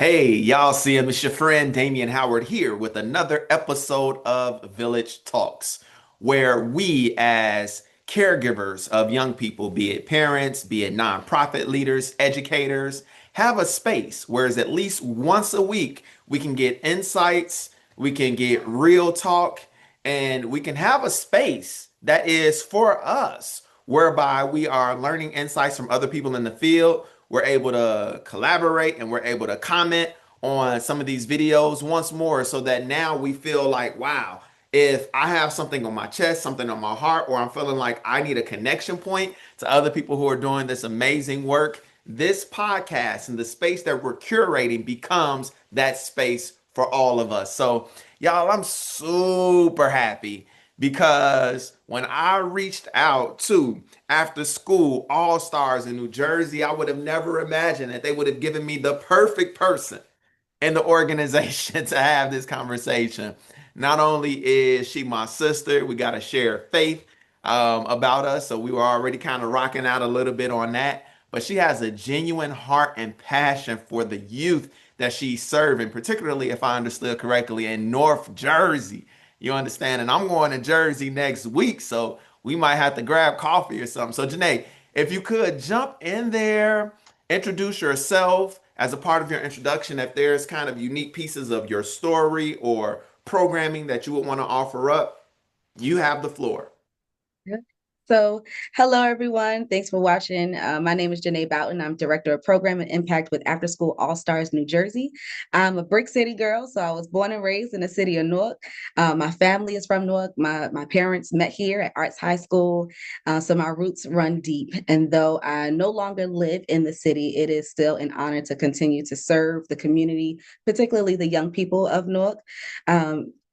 Hey, y'all see him. It's your friend Damian Howard here with another episode of Village Talks, where we, as caregivers of young people, be it parents, be it nonprofit leaders, educators, have a space where at least once a week we can get insights, we can get real talk, and we can have a space that is for us, whereby we are learning insights from other people in the field. We're able to collaborate and we're able to comment on some of these videos once more so that now we feel like, wow, if I have something on my chest, something on my heart, or I'm feeling like I need a connection point to other people who are doing this amazing work, this podcast and the space that we're curating becomes that space for all of us. So, y'all, I'm super happy because when I reached out to after school Allstars in New Jersey, I would have never imagined that they would have given me the perfect person in the organization to have this conversation. Not only is she my sister, we got to share faith about us. So we were already kind of rocking out a little bit on that. But she has a genuine heart and passion for the youth that she's serving, particularly if I understood correctly, in North Jersey. You understand? And I'm going to Jersey next week. So we might have to grab coffee or something. So, Janay, if you could jump in there, introduce yourself as a part of your introduction, if there's kind of unique pieces of your story or programming that you would want to offer up, you have the floor. Yeah. So, hello everyone. Thanks for watching. My name is Janay Boughton. I'm Director of Program and Impact with After School All-Stars New Jersey. I'm a Brick City girl, so I was born and raised in the city of Newark. My family is from Newark. My parents met here at Arts High School, so my roots run deep. And though I no longer live in the city, it is still an honor to continue to serve the community, particularly the young people of Newark.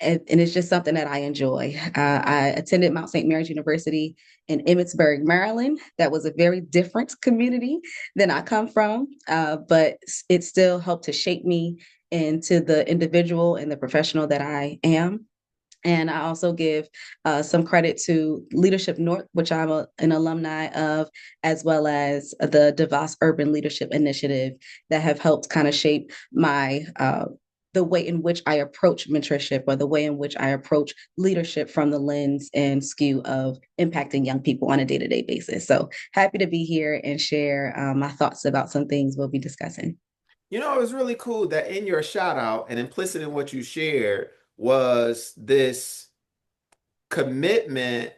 And it's just something that I enjoy. I attended Mount St. Mary's University in Emmitsburg, Maryland. That was a very different community than I come from, but it still helped to shape me into the individual and the professional that I am. And I also give some credit to Leadership North, which an alumni of, as well as the DeVos Urban Leadership Initiative that have helped kind of shape my the way in which I approach mentorship or the way in which I approach leadership from the lens and skew of impacting young people on a day-to-day basis. So happy to be here and share my thoughts about some things we'll be discussing. You know, it was really cool that in your shout out and implicit in what you shared was this commitment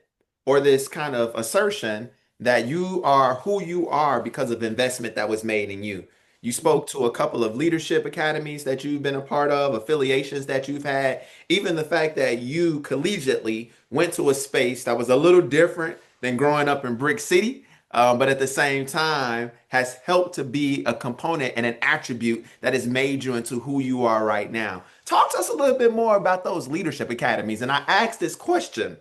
or this kind of assertion that you are who you are because of investment that was made in you. You spoke to a couple of leadership academies that you've been a part of, affiliations that you've had, even the fact that you collegiately went to a space that was a little different than growing up in Brick City, but at the same time has helped to be a component and an attribute that has made you into who you are right now. Talk to us a little bit more about those leadership academies. And I asked this question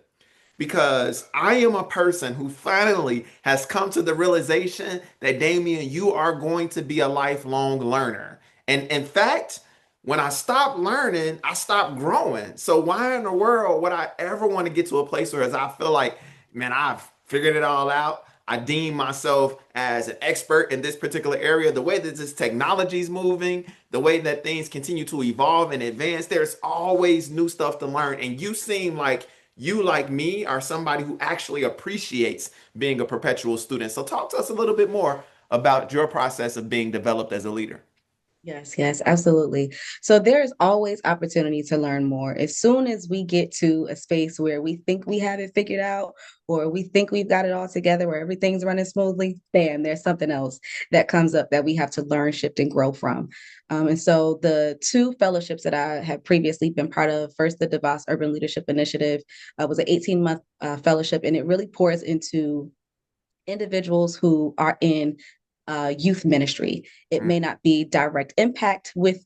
because I am a person who finally has come to the realization that, Damien, you are going to be a lifelong learner. And in fact, when I stop learning, I stop growing. So why in the world would I ever want to get to a place where as I feel like, man, I've figured it all out. I deem myself as an expert in this particular area. The way that this technology is moving, the way that things continue to evolve and advance, there's always new stuff to learn. And you seem like you, like me, are somebody who actually appreciates being a perpetual student. So talk to us a little bit more about your process of being developed as a leader. Yes, yes, absolutely. So there is always opportunity to learn more. As soon as we get to a space where we think we have it figured out, or we think we've got it all together, where everything's running smoothly, bam, there's something else that comes up that we have to learn, shift, and grow from. And so the two fellowships that I have previously been part of, first the DeVos Urban Leadership Initiative, was an 18-month fellowship, and it really pours into individuals who are in youth ministry. It Mm. may not be direct impact with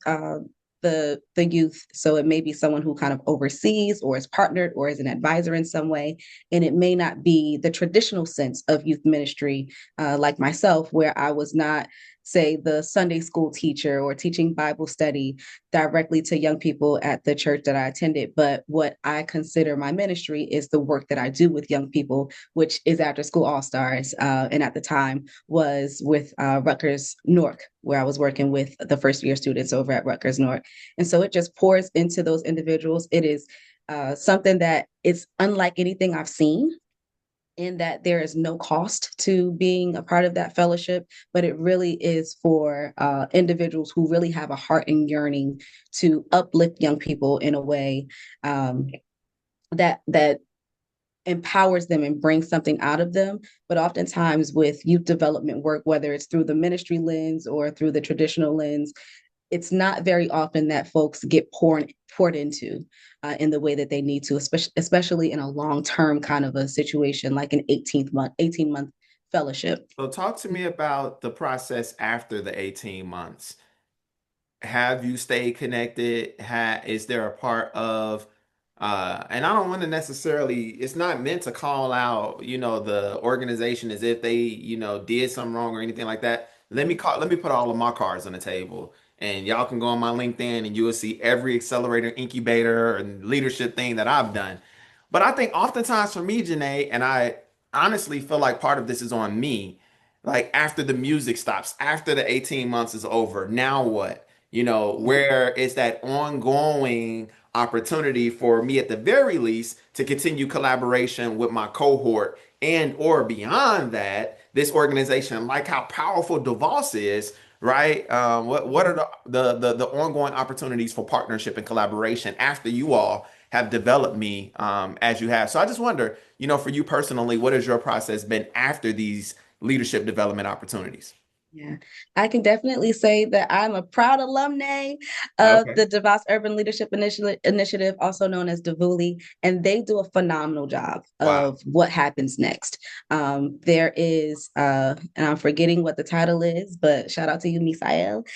the youth, so it may be someone who kind of oversees or is partnered or is an advisor in some way, and it may not be the traditional sense of youth ministry, like myself, where I was not say, the Sunday school teacher or teaching Bible study directly to young people at the church that I attended. But what I consider my ministry is the work that I do with young people, which is After School All Stars. And at the time was with Rutgers Newark, where I was working with the first year students over at Rutgers Newark. And so it just pours into those individuals. It is something that is unlike anything I've seen, in that there is no cost to being a part of that fellowship, but it really is for individuals who really have a heart and yearning to uplift young people in a way um, that empowers them and brings something out of them. But oftentimes with youth development work, whether it's through the ministry lens or through the traditional lens, it's not very often that folks get poured into in the way that they need to, especially in a long term kind of a situation like an 18-month fellowship. So talk to me about the process after the 18 months. Have you stayed connected? Is there a part of and I don't want to necessarily, it's not meant to call out, the organization as if they, did something wrong or anything like that. Let me put all of my cards on the table, and y'all can go on my LinkedIn and you will see every accelerator, incubator, and leadership thing that I've done. But I think oftentimes for me, Janae, and I honestly feel like part of this is on me, like after the music stops, after the 18 months is over, now what? Where is that ongoing opportunity for me at the very least to continue collaboration with my cohort, and or beyond that, this organization, like how powerful DeVos is, right? What are the ongoing opportunities for partnership and collaboration after you all have developed me as you have? So I just wonder, for you personally, what has your process been after these leadership development opportunities? Yeah, I can definitely say that I'm a proud alumni of Okay. the DeVos Urban Leadership Initiative, also known as DeVuli, and they do a phenomenal job Wow. of what happens next. There is, and I'm forgetting what the title is, but shout out to you, Misael.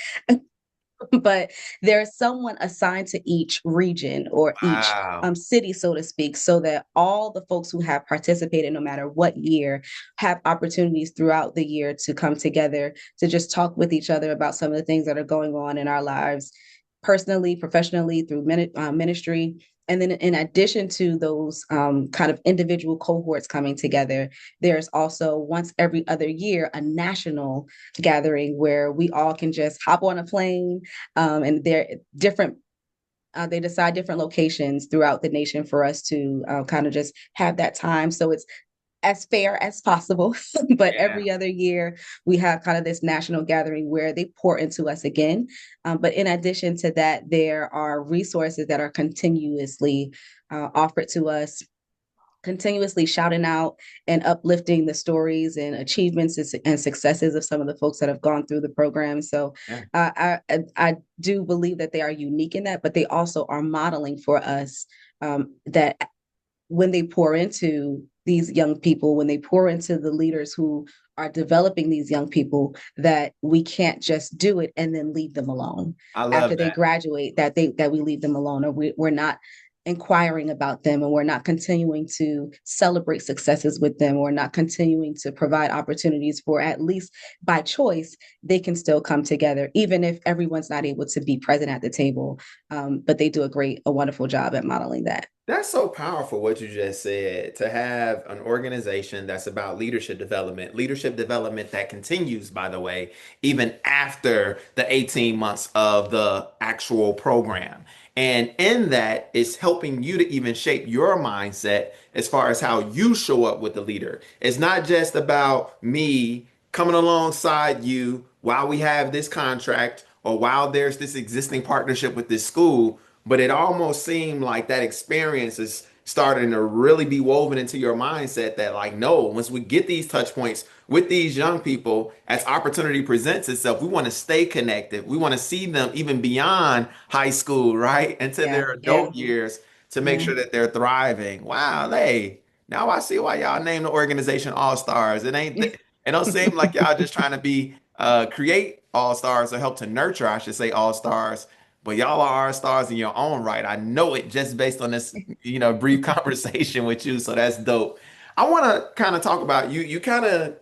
But there's someone assigned to each region or each Wow. city, so to speak, so that all the folks who have participated, no matter what year, have opportunities throughout the year to come together to just talk with each other about some of the things that are going on in our lives, personally, professionally, through ministry. And then, in addition to those kind of individual cohorts coming together, there's also once every other year a national gathering where we all can just hop on a plane, and they're different. They decide different locations throughout the nation for us to kind of just have that time. So it's as fair as possible. But Yeah. every other year, we have kind of this national gathering where they pour into us again. But in addition to that, there are resources that are continuously offered to us, continuously shouting out and uplifting the stories and achievements and successes of some of the folks that have gone through the program. So Yeah. I do believe that they are unique in that, but they also are modeling for us that when they pour into these young people, when they pour into the leaders who are developing these young people, that we can't just do it and then leave them alone I after love they that. graduate. That we leave them alone, or we're not inquiring about them, and we're not continuing to celebrate successes with them, or not continuing to provide opportunities for, at least by choice, they can still come together, even if everyone's not able to be present at the table. But they do a wonderful job at modeling that. That's so powerful what you just said, to have an organization that's about leadership development that continues, by the way, even after the 18 months of the actual program. And in that, it's helping you to even shape your mindset as far as how you show up with the leader. It's not just about me coming alongside you while we have this contract or while there's this existing partnership with this school, but it almost seemed like that experience is starting to really be woven into your mindset that, like, no, once we get these touch points with these young people, as opportunity presents itself, we want to stay connected. We want to see them even beyond high school, right? Into Yeah, their yeah, adult years to make yeah. sure that they're thriving. Wow, hey, now I see why y'all named the organization All Stars. It don't seem like y'all just trying to be create All Stars or help to nurture, I should say, All Stars, but y'all are stars in your own right. I know it just based on this, brief conversation with you. So that's dope. I want to kind of talk about you. You kind of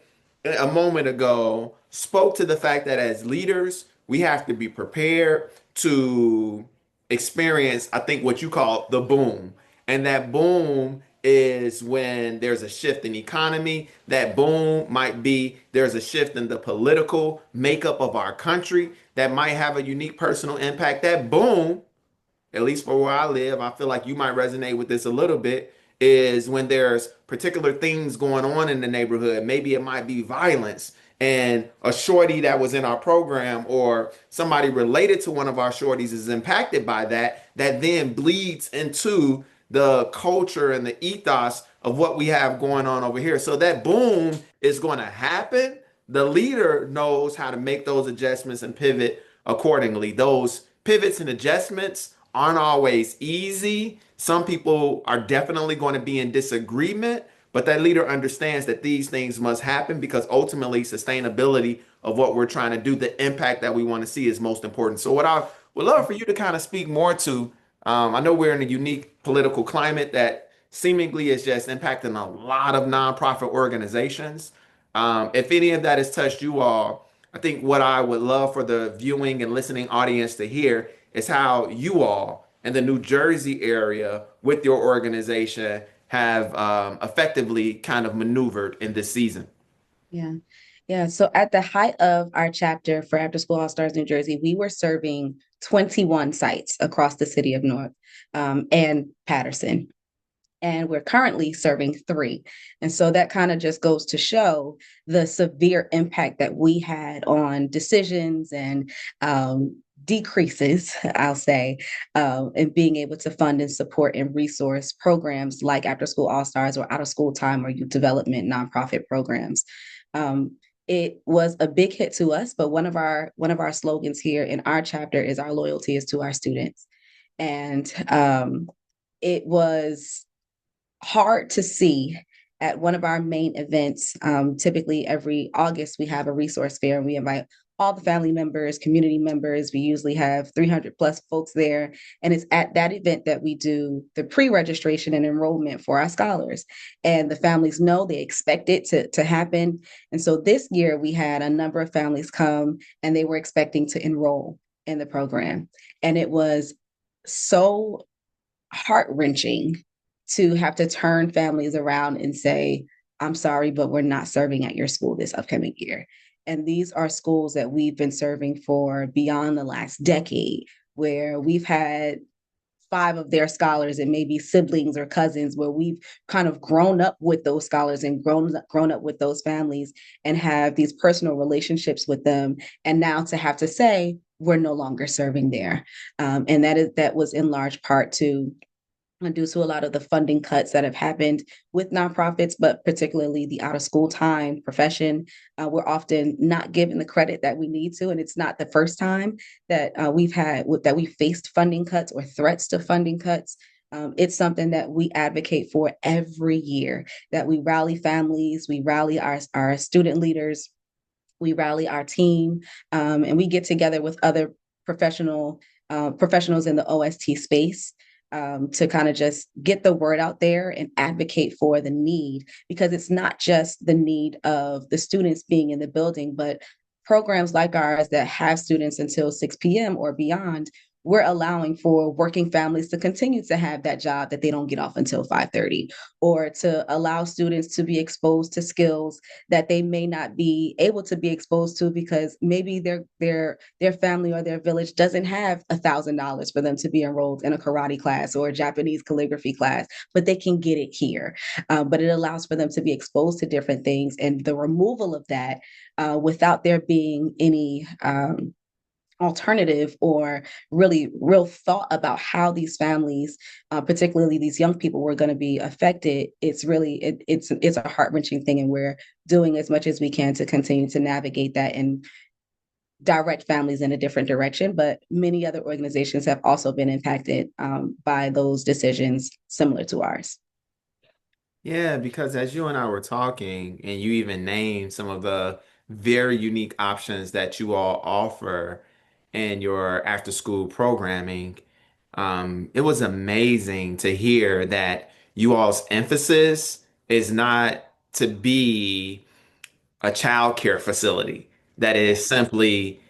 a moment ago spoke to the fact that as leaders, we have to be prepared to experience, I think, what you call the boom. And that boom is when there's a shift in economy. That boom might be there's a shift in the political makeup of our country that might have a unique personal impact. That boom, at least for where I live, I feel like you might resonate with this a little bit, is when there's particular things going on in the neighborhood. Maybe it might be violence, and a shorty that was in our program or somebody related to one of our shorties is impacted by that, that then bleeds into the culture and the ethos of what we have going on over here. So that boom is going to happen. The leader knows how to make those adjustments and pivot accordingly. Those pivots and adjustments aren't always easy. Some people are definitely going to be in disagreement, but that leader understands that these things must happen because ultimately sustainability of what we're trying to do, the impact that we want to see is most important. So what I would love for you to kind of speak more to, I know we're in a unique political climate that seemingly is just impacting a lot of nonprofit organizations. If any of that has touched you all, I think what I would love for the viewing and listening audience to hear is how you all in the New Jersey area with your organization have effectively kind of maneuvered in this season. Yeah. Yeah. So at the height of our chapter for After School All Stars New Jersey, we were serving 21 sites across the city of North and Patterson. And we're currently serving three. And so that kind of just goes to show the severe impact that we had on decisions and decreases, I'll say, in being able to fund and support and resource programs like After School All Stars or Out of School Time or youth development nonprofit programs. Um, it was a big hit to us, but one of our slogans here in our chapter is our loyalty is to our students. And it was hard to see at one of our main events. Typically, every August, we have a resource fair and we invite all the family members, community members. We usually have 300 plus folks there. And it's at that event that we do the pre registration and enrollment for our scholars. And the families know they expect it to happen. And so this year, we had a number of families come and they were expecting to enroll in the program. And it was so heart wrenching to have to turn families around and say, I'm sorry, but we're not serving at your school this upcoming year. And these are schools that we've been serving for beyond the last decade, where we've had five of their scholars and maybe siblings or cousins where we've kind of grown up with those scholars and grown up with those families and have these personal relationships with them. And now to have to say, we're no longer serving there. And that was in large part to due to a lot of the funding cuts that have happened with nonprofits, but particularly the out of school time profession. We're often not given the credit that we need to. And it's not the first time that we faced funding cuts or threats to funding cuts. It's something that we advocate for every year, that we rally families, we rally our student leaders, we rally our team, and we get together with other professionals in the OST space to kind of just get the word out there and advocate for the need, because it's not just the need of the students being in the building, but programs like ours that have students until 6 p.m. or beyond, we're allowing for working families to continue to have that job that they don't get off until 5:30, or to allow students to be exposed to skills that they may not be able to be exposed to because maybe their family or their village doesn't have $1,000 for them to be enrolled in a karate class or a Japanese calligraphy class, but they can get it here. But it allows for them to be exposed to different things, and the removal of that without there being any alternative or really real thought about how these families, particularly these young people, were going to be affected. It's a heart-wrenching thing, and we're doing as much as we can to continue to navigate that and direct families in a different direction. But many other organizations have also been impacted by those decisions similar to ours. Yeah, because as you and I were talking, and you even named some of the very unique options that you all offer in your after school programming, it was amazing to hear that you all's emphasis is not to be a child care facility. that is simply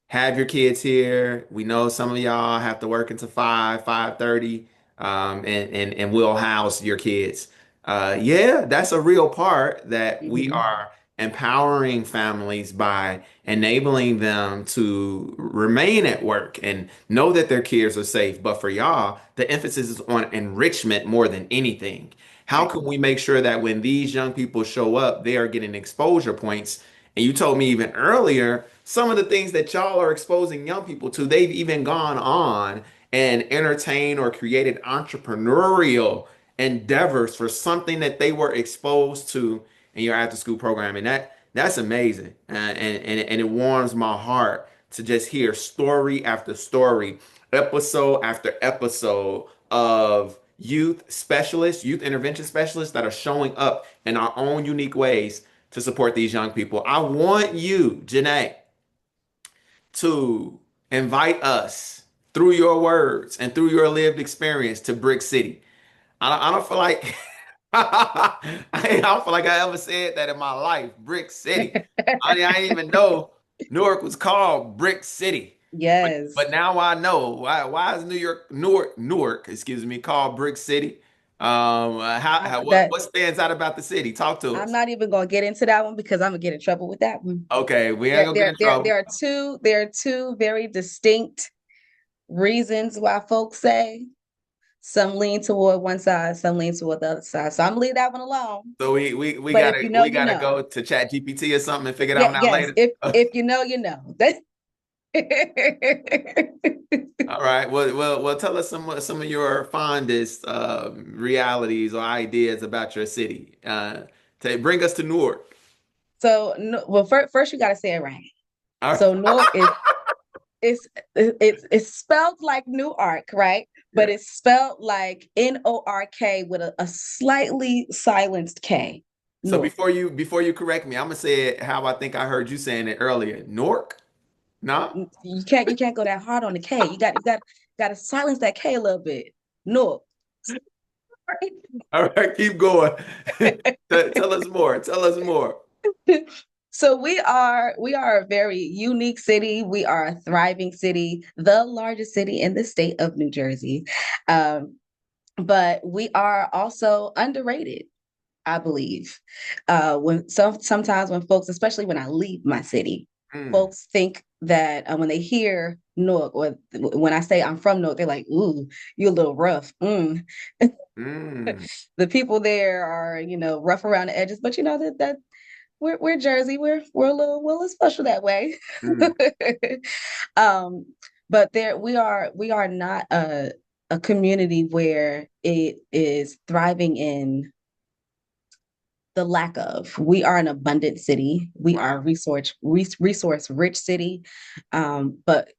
have your kids here. We know some of y'all have to work into 5:30, and we'll house your kids. Yeah, that's a real part that we Mhm. are empowering families by enabling them to remain at work and know that their kids are safe. But for y'all, the emphasis is on enrichment more than anything. How Right. can we make sure that when these young people show up, they are getting exposure points? And you told me even earlier some of the things that y'all are exposing young people to, they've even gone on and entertained or created entrepreneurial endeavors for something that they were exposed to in your after school program. And that's amazing. And it warms my heart to just hear story after story, episode after episode of youth specialists, youth intervention specialists that are showing up in our own unique ways to support these young people. I want you, Janay, to invite us through your words and through your lived experience to Brick City. I don't feel like I don't feel like I ever said that in my life. Brick City. I didn't even know Newark was called Brick City. But Yes. now I know why is Newark, excuse me, called Brick City? That What stands out about the city? Talk to I'm us. not even gonna get into that one because I'm gonna get in trouble with that one. Okay, we ain't There, gonna get there, in there, trouble. there are two very distinct reasons why folks say some lean toward one side, some lean toward the other side. So I'm gonna leave that one alone. So we But if gotta you know, we you gotta know. go to Chat GPT or something and figure that Yeah, one out yes. later. If you know, you know. All right. Well. Tell us some of your fondest realities or ideas about your city. To bring us to Newark. So, well, first you got to say it right. All right. So Newark is it's spelled like Newark, right? Yeah. But it's spelled like Nork with a slightly silenced K. So Newark. before you correct me, I'm gonna say it how I think I heard you saying it earlier. Newark? No? You can't go that hard on the K. You got to silence that K a little bit. Newark. All right, keep going. Tell us more. Tell us more. So we are a very unique city. We are a thriving city, the largest city in the state of New Jersey. Um, but we are also underrated, I believe. Sometimes when folks, especially when I leave my city, Mm, folks think that when they hear Newark or when I say I'm from Newark, they're like, "Ooh, you're a little rough." mm, The people there are, rough around the edges, but that we're Jersey. We're a little special that way. mm. um, but we are not a community where it is thriving in the lack of. We are an abundant city. We are a Wow. resource rich city, but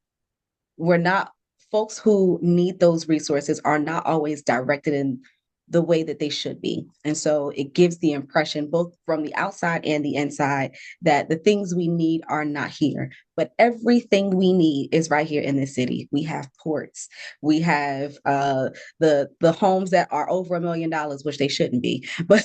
we're not. Folks who need those resources are not always directed in the way that they should be. And so it gives the impression, both from the outside and the inside, that the things we need are not here. But everything we need is right here in the city. We have ports. We have the homes that are over $1 million, which they shouldn't be, but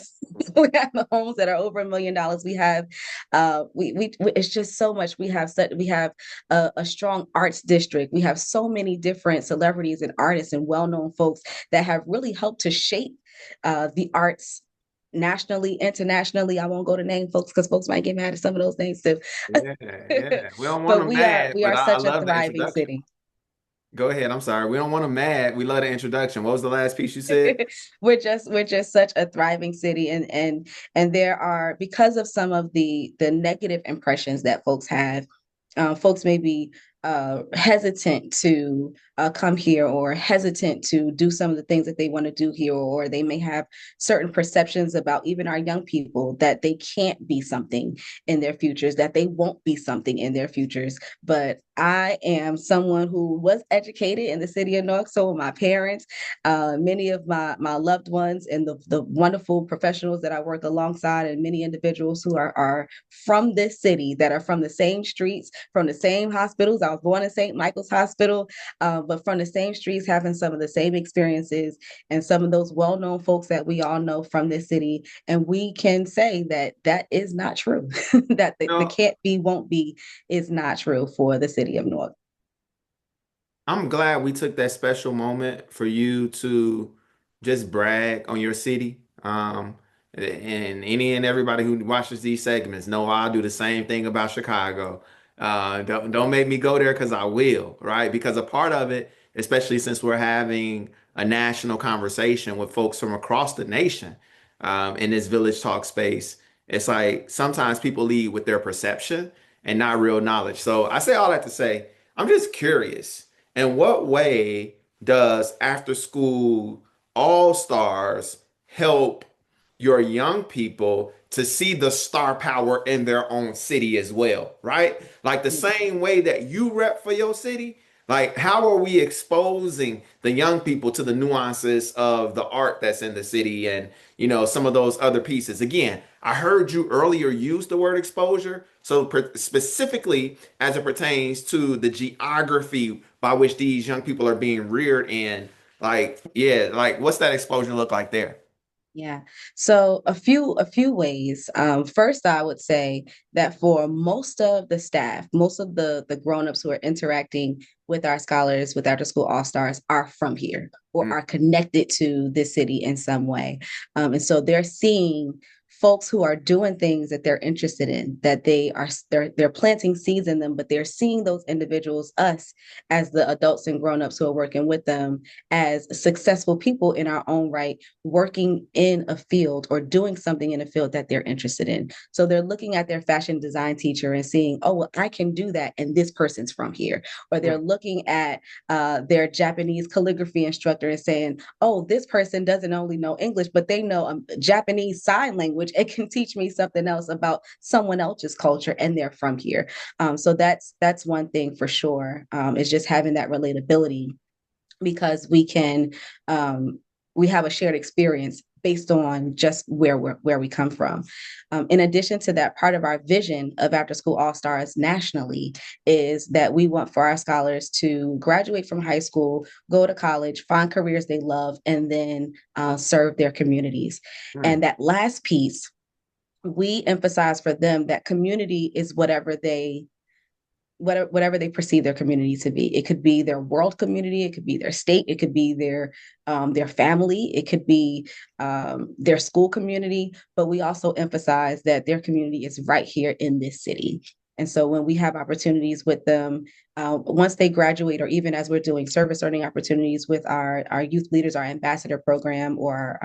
we have the homes that are over $1 million. We have it's just so much. We have a strong arts district. We have so many different celebrities and artists and well-known folks that have really helped to shape the arts nationally, internationally. I won't go to name folks because folks might get mad at some of those things too. Yeah, yeah. We don't want But them we are mad, we but are I such a love the thriving introduction. city. Go ahead. I'm sorry. We don't want them mad. We love the introduction. What was the last piece you said? We're just such a thriving city, and there are, because of some of the negative impressions that folks have, folks may be hesitant to come here, or hesitant to do some of the things that they want to do here, or they may have certain perceptions about even our young people, that they can't be something in their futures, that they won't be something in their futures. But I am someone who was educated in the city of Newark, so were my parents, many of my loved ones, and the wonderful professionals that I work alongside, and many individuals who are from this city, that are from the same streets, from the same hospitals. I was born in St. Michael's Hospital, but from the same streets, having some of the same experiences and some of those well-known folks that we all know from this city. And we can say that that is not true. That the No, can't be, won't be is not true for the city of Newark. I'm glad we took that special moment for you to just brag on your city. And any and everybody who watches these segments know I'll do the same thing about Chicago. Don't make me go there because I will, right? Because a part of it, especially since we're having a national conversation with folks from across the nation, in this village talk space, it's like sometimes people lead with their perception and not real knowledge. So I say all that to say, I'm just curious. In what way does after school all stars help your young people to see the star power in their own city as well, right? Like the same way that you rep for your city, like how are we exposing the young people to the nuances of the art that's in the city and some of those other pieces? Again, I heard you earlier use the word exposure. So specifically as it pertains to the geography by which these young people are being reared in, like, yeah, like what's that exposure look like there? Yeah. So a few ways. First, I would say that for most of the staff, most of the grown-ups who are interacting with our scholars, with After School All-Stars, are from here or Mm, are connected to this city in some way. And so they're seeing folks who are doing things that they're interested in, that they're planting seeds in them, but they're seeing those individuals, us, as the adults and grown-ups who are working with them, as successful people in our own right, working in a field or doing something in a field that they're interested in. So they're looking at their fashion design teacher and seeing, oh, well, I can do that. And this person's from here. Or mm, they're looking at their Japanese calligraphy instructor and saying, oh, this person doesn't only know English, but they know Japanese sign language. It can teach me something else about someone else's culture and they're from here. So that's one thing for sure, is just having that relatability because um, we have a shared experience based on just where we come from. In addition to that, part of our vision of After School All Stars nationally is that we want for our scholars to graduate from high school, go to college, find careers they love, and then serve their communities. mm, And that last piece, we emphasize for them that community is whatever they perceive their community to be. It could be their world community, it could be their state, it could be their family, it could be their school community. But we also emphasize that their community is right here in this city. And so when we have opportunities with them, once they graduate, or even as we're doing service learning opportunities with our youth leaders, our ambassador program, or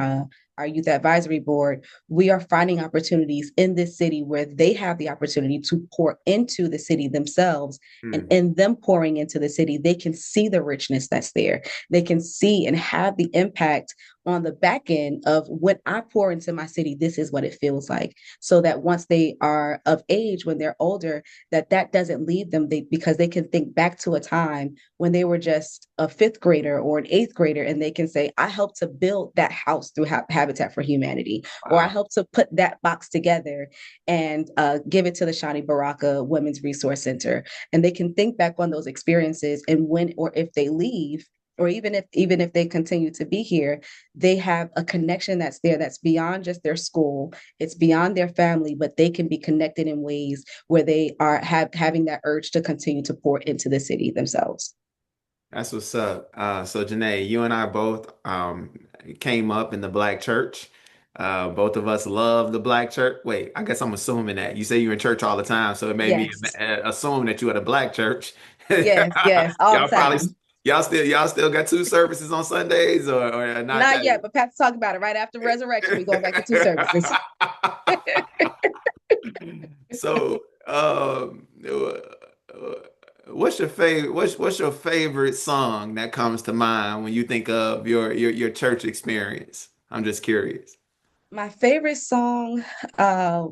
our youth advisory board, we are finding opportunities in this city where they have the opportunity to pour into the city themselves. And mm. in them pouring into the city, they can see the richness that's there. They can see and have the impact on the back end of when I pour into my city, this is what it feels like. So that once they are of age, when they're older, that doesn't leave them because they can think back to a time when they were just a fifth grader or an eighth grader, and they can say, I helped to build that house through Habitat for Humanity, or I Wow. helped to put that box together and give it to the Shani Baraka Women's Resource Center. And they can think back on those experiences, and when or if they leave, or even if they continue to be here, they have a connection that's there, that's beyond just their school, it's beyond their family, but they can be connected in ways where they are having that urge to continue to pour into the city themselves. That's what's up. So Janae, you and I both came up in the black church. Both of us love the black church. Wait, I guess I'm assuming that you say you're in church all the time, so it made me Yes, assume that you at a black church. yes, all the Y'all probably time. y'all still got two services on Sundays or not Not that yet, but Pastor talk about it right after resurrection. We going back to two services. So, what's your favorite song that comes to mind when you think of your church experience? I'm just curious. My favorite song, uh,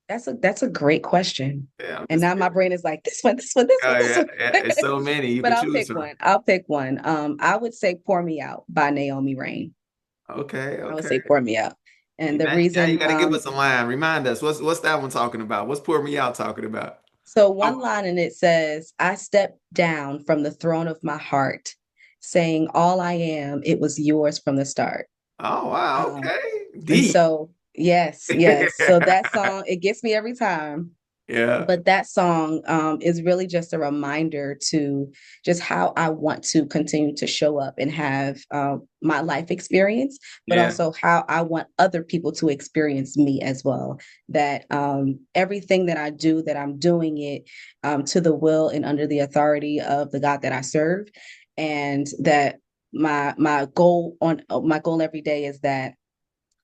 that's a great question. Yeah, I'm And just now my curious. brain is like this one, this one, this one, this Yeah, one. yeah, it's so many you But could I'll choose pick from. one. I'll pick one. I would say "Pour Me Out" by Naomi Rain. Okay, I would okay. say "Pour Me Out," and the Now you reason, got to give us a line. Remind us what's that one talking about? What's "Pour Me Out" talking about? So one Oh, line in it says, I stepped down from the throne of my heart, saying, all I am, it was yours from the start. oh wow, Um, okay. and Deep. so, yes, yes. So that song, it gets me every time. Yeah, But that song is really just a reminder to just how I want to continue to show up and have my life experience, but yeah, also how I want other people to experience me as well. That everything that I do, that I'm doing it to the will and under the authority of the God that I serve, and that my goal every day is that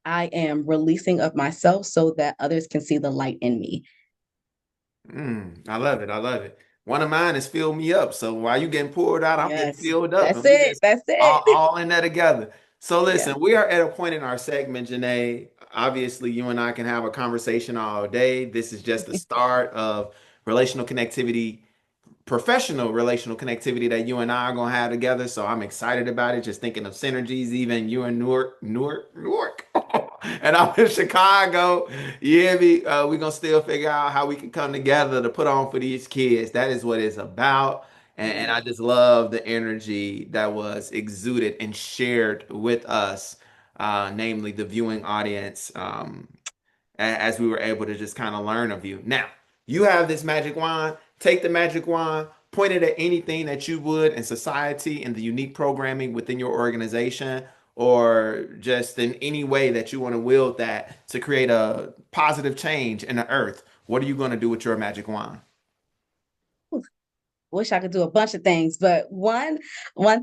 I am releasing of myself so that others can see the light in me. I love it. I love it. One of mine is fill me up. So while you getting poured out, I'm getting Yes, filled up, that's and we it. just That's it. all in there together. So Yeah. listen, we are at a point in our segment, Janae. Obviously, you and I can have a conversation all day. This is just the start of relational connectivity, professional relational connectivity that you and I are gonna have together. So I'm excited about it. Just thinking of synergies, even you in Newark, and I'm in Chicago. You hear me? We're gonna still figure out how we can come together to put on for these kids. That is what it's about. And I Yes. just love the energy that was exuded and shared with us, namely the viewing audience. As we were able to just kind of learn of you. Now, you have this magic wand. Take the magic wand, point it at anything that you would in society and the unique programming within your organization, or just in any way that you want to wield that to create a positive change in the earth. What are you going to do with your magic wand? Wish I could do a bunch of things, but one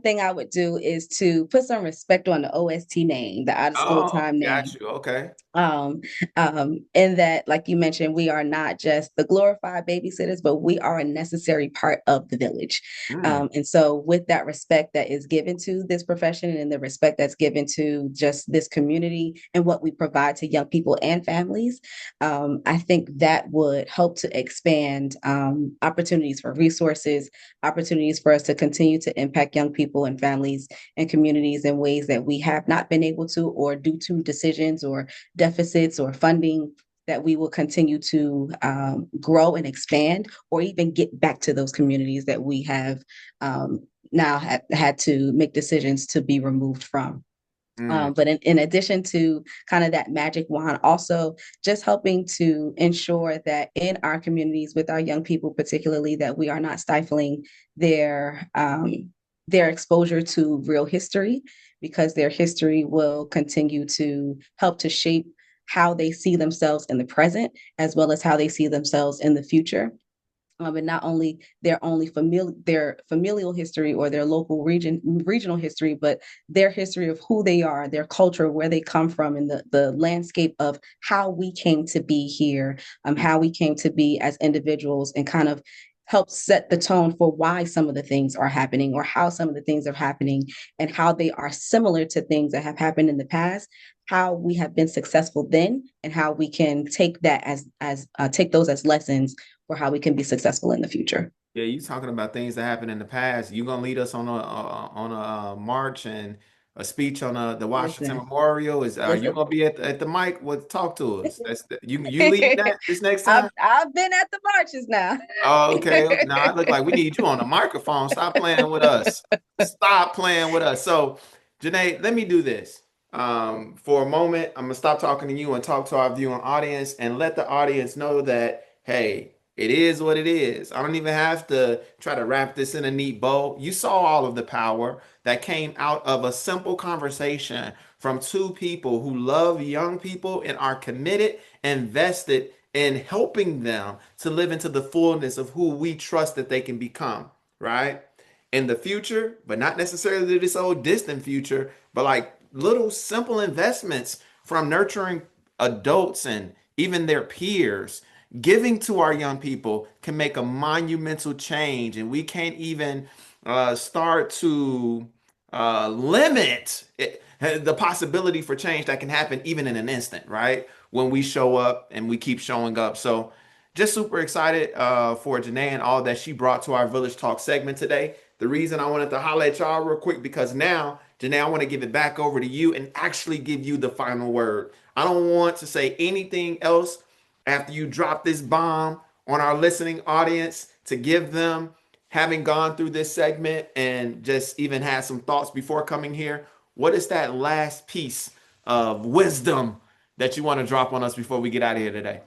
thing I would do is to put some respect on the OST name, the out of school Oh, time got name. you. Okay. um in that, like you mentioned, we are not just the glorified babysitters, but we are a necessary part of the village. Mm, And so with that respect that is given to this profession, and the respect that's given to just this community and what we provide to young people and families, I think that would help to expand opportunities for resources, opportunities for us to continue to impact young people and families and communities in ways that we have not been able to, or due to decisions or deficits or funding, that we will continue to grow and expand, or even get back to those communities that we have now had to make decisions to be removed from. mm, But in addition to kind of that magic wand, also just helping to ensure that in our communities with our young people, particularly, that we are not stifling their exposure to real history, because their history will continue to help to shape how they see themselves in the present, as well as how they see themselves in the future. And not only their familial history or their local regional history, but their history of who they are, their culture, where they come from, and the landscape of how we came to be here, how we came to be as individuals, and kind of help set the tone for why some of the things are happening, or how some of the things are happening, and how they are similar to things that have happened in the past, how we have been successful then, and how we can take that as take those as lessons for how we can be successful in the future. Yeah, you talking about things that happened in the past. You gonna lead us on a march and a speech on the Washington Listen, Memorial? Is Are you listen. gonna be at the mic? What talk to us? You lead that this next time? I've been at the marches now. Oh, okay. Now I look like we need you on the microphone. Stop playing with us. Stop playing with us. So, Janae, let me do this. For a moment, I'm gonna stop talking to you and talk to our viewing audience and let the audience know that, hey, it is what it is. I don't even have to try to wrap this in a neat bow. You saw all of the power that came out of a simple conversation from two people who love young people and are committed, invested in helping them to live into the fullness of who we trust that they can become, right? In the future, but not necessarily this old distant future, but like little simple investments from nurturing adults and even their peers. Giving to our young people can make a monumental change, and we can't even start to limit the possibility for change that can happen even in an instant, right? When we show up and we keep showing up. So, just super excited for Janae and all that she brought to our Village Talk segment today. The reason I wanted to holler at y'all real quick, because now, Janae, I want to give it back over to you and actually give you the final word. I don't want to say anything else after you drop this bomb on our listening audience to give them, having gone through this segment and just even had some thoughts before coming here, what is that last piece of wisdom that you want to drop on us before we get out of here today?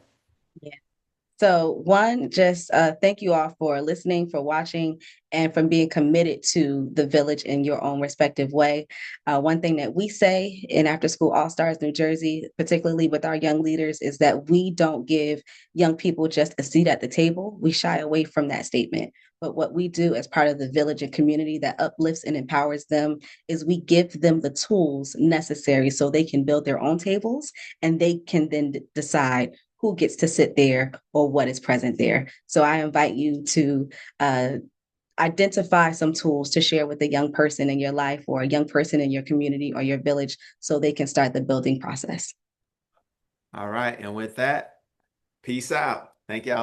So, one, just thank you all for listening, for watching, and for being committed to the village in your own respective way. One thing that we say in After School All Stars New Jersey, particularly with our young leaders, is that we don't give young people just a seat at the table. We shy away from that statement. But what we do as part of the village and community that uplifts and empowers them is we give them the tools necessary so they can build their own tables and they can then decide who gets to sit there or what is present there. So I invite you to identify some tools to share with a young person in your life or a young person in your community or your village so they can start the building process. All right. And with that, peace out. Thank y'all